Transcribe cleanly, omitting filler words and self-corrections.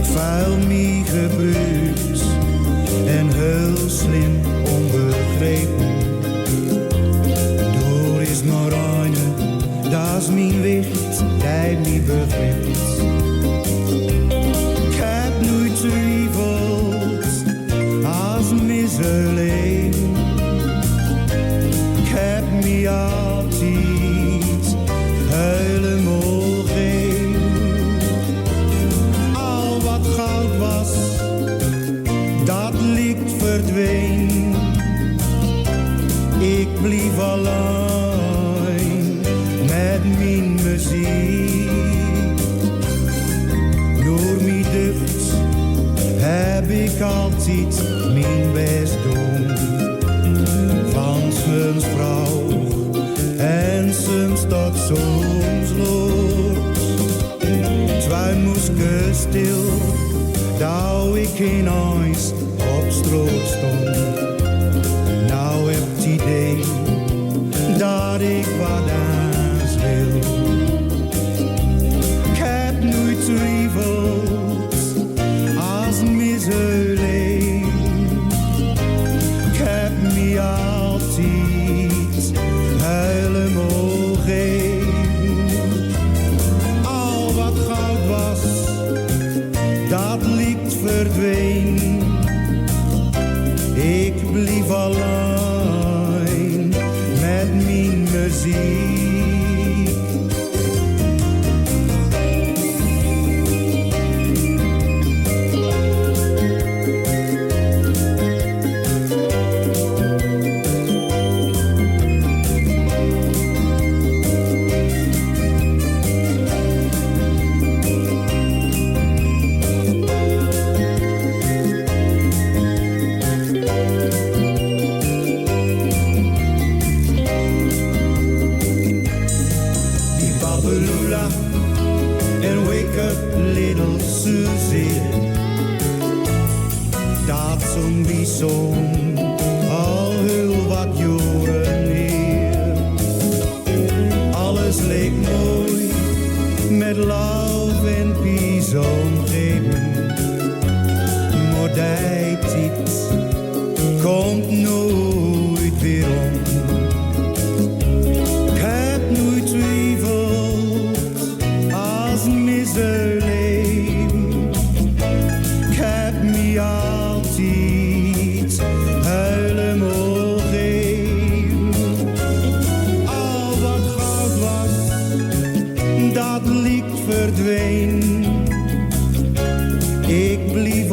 vuil me gebruikt en heel slim onbegrepen. Door is maar eine, dat is mijn wicht, die me begrijpt. Ik heb nooit twijfeld als misleid. Ik heb me altijd helemaal geen. Al wat goud was, dat ligt verdween. Ik blieb alleen met mijn muziek. Door mijn ducht heb ik altijd mijn best doen. Van soms vrouw en soms tot soms los. Twee moesken stil, dat ik in huis op stroot stond. Nou heb het idee dat ik wat anders wil. Ik heb nooit twijfeld als misleid. Ik heb me altijd helemaal geen. Al wat goud was, dat ligt verdween. Ik blieb alleen met mijn muziek. Al heel wat jaren neer. Alles leek mooi met love en peace omgeven. Maar die tijd komt nooit weer om. Ik heb nooit twijfeld als misleid. Ik heb me altijd helemaal geen. Al wat goud was, dat licht verdween. Ik blieb